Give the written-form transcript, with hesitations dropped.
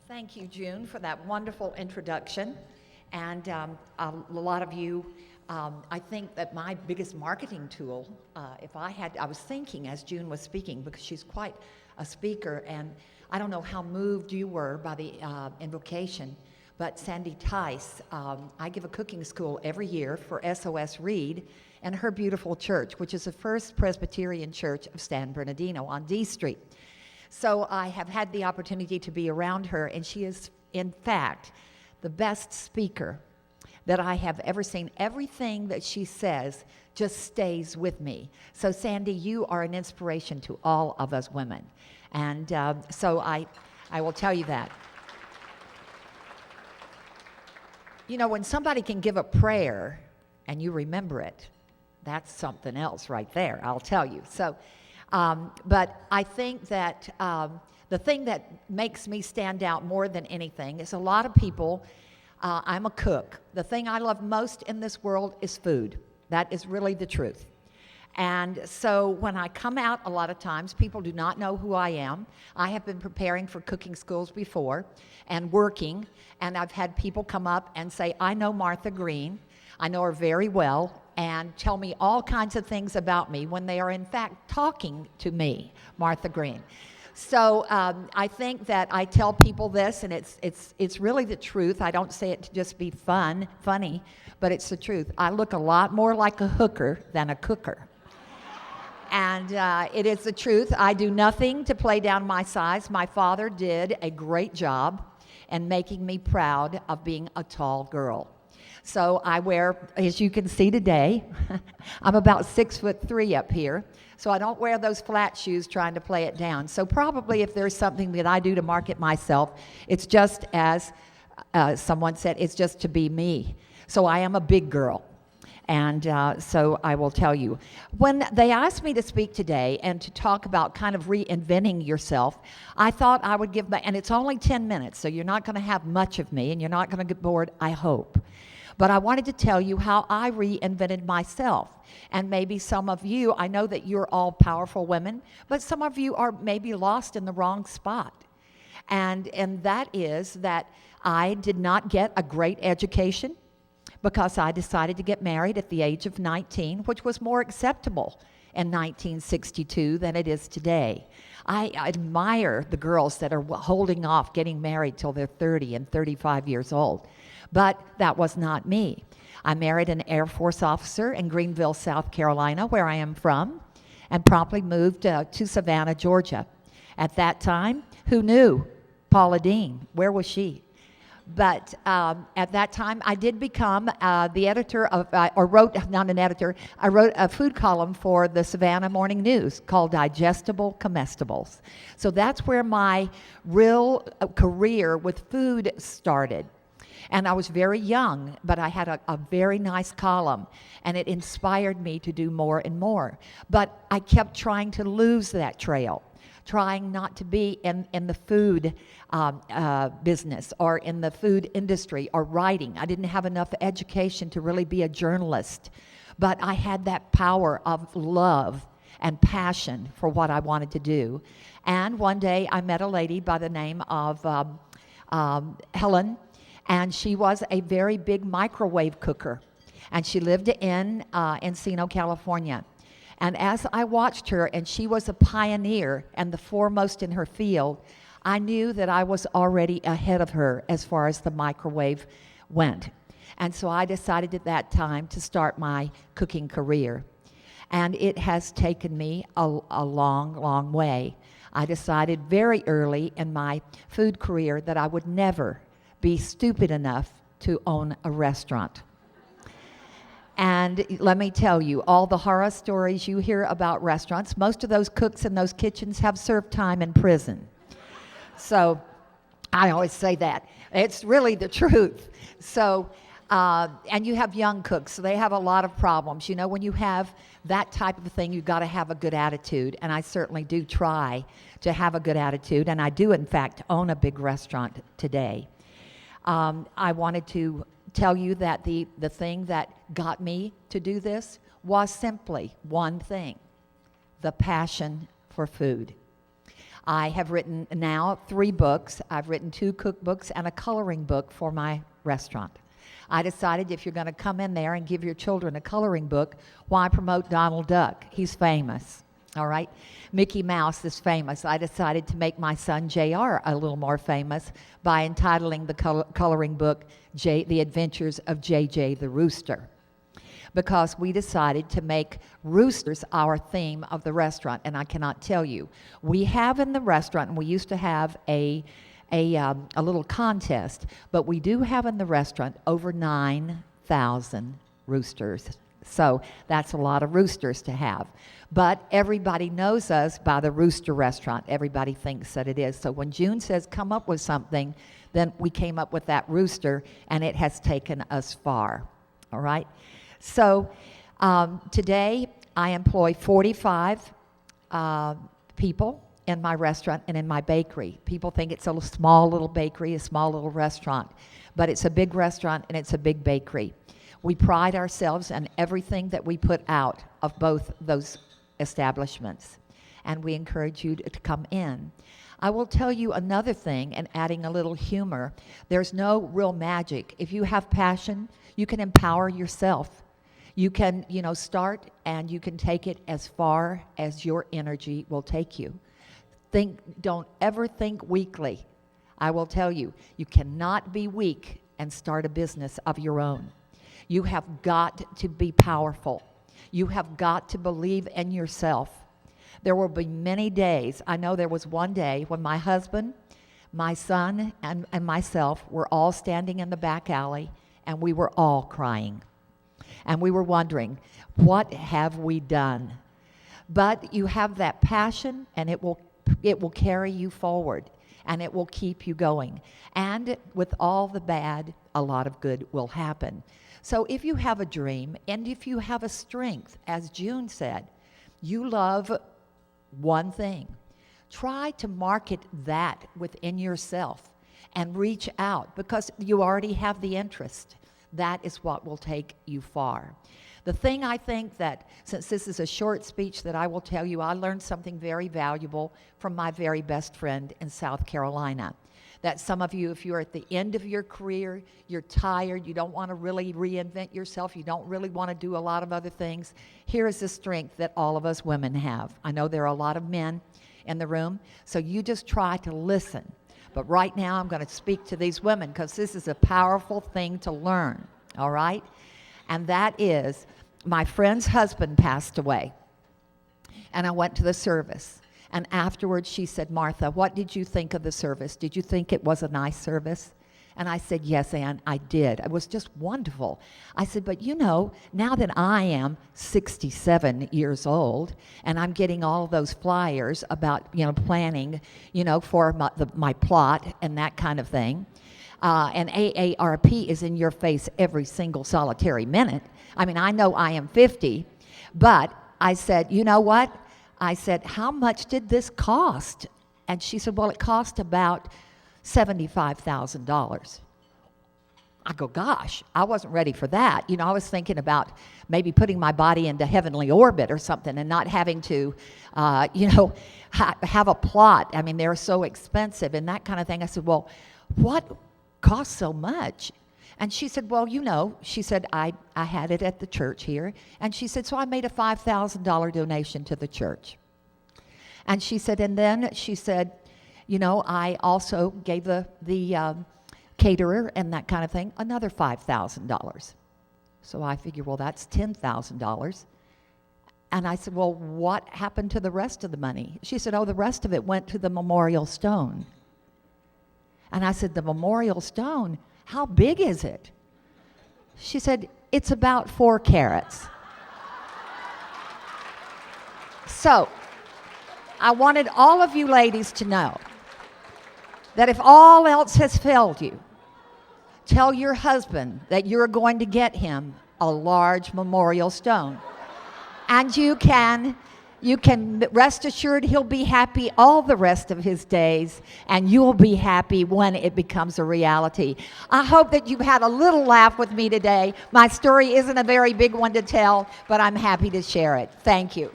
Thank you, June, for that wonderful introduction. And a lot of you, I think that my biggest marketing tool, I was thinking as June was speaking, because she's quite a speaker, and I don't know how moved you were by the invocation, but Sandy Tice, I give a cooking school every year for SOS Reed and her beautiful church, which is the First Presbyterian Church of San Bernardino on D Street. So I have had the opportunity to be around her, and she is, in fact, the best speaker that I have ever seen. Everything that she says just stays with me. So Sandy, you are an inspiration to all of us women. And so I will tell you that. You know, when somebody can give a prayer and you remember it, that's something else right there, I'll tell you. So. But I think that the thing that makes me stand out more than anything is a lot of people, I'm a cook. The thing I love most in this world is food. That is really the truth. And so when I come out, a lot of times people do not know who I am. I have been preparing for cooking schools before and working, and I've had people come up and say, I know Martha Green. I know her very well, and tell me all kinds of things about me when they are in fact talking to me, Martha Green. So I think that I tell people this, and it's really the truth. I don't say it to just be funny, but it's the truth. I look a lot more like a hooker than a cooker. And it is the truth. I do nothing to play down my size. My father did a great job in making me proud of being a tall girl. So I wear, as you can see today, I'm about 6'3" up here. So I don't wear those flat shoes trying to play it down. So probably if there's something that I do to market myself, it's just as someone said, it's just to be me. So I am a big girl. And so I will tell you, when they asked me to speak today and to talk about kind of reinventing yourself, I thought I would give, and it's only 10 minutes, so you're not going to have much of me, and you're not going to get bored, I hope. But I wanted to tell you how I reinvented myself. And maybe some of you, I know that you're all powerful women, but some of you are maybe lost in the wrong spot. And that is that I did not get a great education because I decided to get married at the age of 19, which was more acceptable in 1962 than it is today. I admire the girls that are holding off getting married till they're 30 and 35 years old. But that was not me. I married an Air Force officer in Greenville, South Carolina, where I am from, and promptly moved to Savannah, Georgia. At that time, who knew Paula Deen? Where was she? But at that time, I did become the editor of, I wrote a food column for the Savannah Morning News called Digestible Comestibles. So that's where my real career with food started. And I was very young, but I had a very nice column, and it inspired me to do more and more. But I kept trying to lose that trail, trying not to be in the food business or in the food industry or writing. I didn't have enough education to really be a journalist, but I had that power of love and passion for what I wanted to do. And one day I met a lady by the name of Helen, and she was a very big microwave cooker, and she lived in Encino, California. And as I watched her, and she was a pioneer and the foremost in her field, I knew that I was already ahead of her as far as the microwave went. And so I decided at that time to start my cooking career. And it has taken me a long, long way. I decided very early in my food career that I would never be stupid enough to own a restaurant. And let me tell you, all the horror stories you hear about restaurants, most of those cooks in those kitchens have served time in prison. So I always say that. It's really the truth. So, and you have young cooks, so they have a lot of problems. You know, when you have that type of thing, you've got to have a good attitude. And I certainly do try to have a good attitude. And I do, in fact, own a big restaurant today. I wanted to tell you that the thing that got me to do this was simply one thing: the passion for food. I have written now 3 books. I've written 2 cookbooks and a coloring book for my restaurant. I decided if you're going to come in there and give your children a coloring book, why promote Donald Duck? He's famous, all right? Mickey Mouse is famous. I decided to make my son JR a little more famous by entitling the coloring book The Adventures of JJ the Rooster, because we decided to make roosters our theme of the restaurant. And I cannot tell you, we have in the restaurant, and we used to have a little contest, but we do have in the restaurant over 9,000 roosters. So that's a lot of roosters to have. But everybody knows us by the Rooster Restaurant. Everybody thinks that it is. So when June says come up with something, then we came up with that rooster, and it has taken us far. All right? So today I employ 45 people in my restaurant and in my bakery. People think it's a small little bakery, a small little restaurant, but it's a big restaurant and it's a big bakery. We pride ourselves in everything that we put out of both those establishments, and we encourage you to come in. I will tell you another thing, and adding a little humor, there's no real magic. If you have passion, you can empower yourself. You can, start, and you can take it as far as your energy will take you. Don't ever think weakly. I will tell you, you cannot be weak and start a business of your own. You have got to be powerful. You have got to believe in yourself. There will be many days. I know there was one day when my husband, my son, and myself were all standing in the back alley, and we were all crying. And we were wondering, what have we done? But you have that passion, and it will carry you forward, and it will keep you going. And with all the bad, a lot of good will happen. So if you have a dream, and if you have a strength, as June said, you love one thing, try to market that within yourself and reach out, because you already have the interest. That is what will take you far. The thing I think that, since this is a short speech, that I will tell you, I learned something very valuable from my very best friend in South Carolina. That some of you, if you're at the end of your career, you're tired, you don't want to really reinvent yourself, you don't really want to do a lot of other things, here is the strength that all of us women have. I know there are a lot of men in the room, so you just try to listen. But right now I'm going to speak to these women, because this is a powerful thing to learn, all right? And that is, my friend's husband passed away, and I went to the service. And afterwards she said, Martha, what did you think of the service? Did you think it was a nice service? And I said, yes, Ann, I did. It was just wonderful. I said, but now that I am 67 years old, and I'm getting all of those flyers about, planning, for my plot and that kind of thing, and AARP is in your face every single solitary minute. I mean, I know I am 50, but I said, you know what? I said, how much did this cost? And she said, well, it cost about $75,000. I go, gosh, I wasn't ready for that. I was thinking about maybe putting my body into heavenly orbit or something and not having to, have a plot. I mean, they're so expensive and that kind of thing. I said, well, what costs so much? And she said, well, she said, I had it at the church here. And she said, so I made a $5,000 donation to the church. And she said, and then she said, I also gave the caterer and that kind of thing another $5,000. So I figured, well, that's $10,000. And I said, well, what happened to the rest of the money? She said, oh, the rest of it went to the memorial stone. And I said, the memorial stone? How big is it? She said, it's about 4 carats. So, I wanted all of you ladies to know that if all else has failed you, tell your husband that you're going to get him a large memorial stone. And you can rest assured he'll be happy all the rest of his days, and you'll be happy when it becomes a reality. I hope that you've had a little laugh with me today. My story isn't a very big one to tell, but I'm happy to share it. Thank you.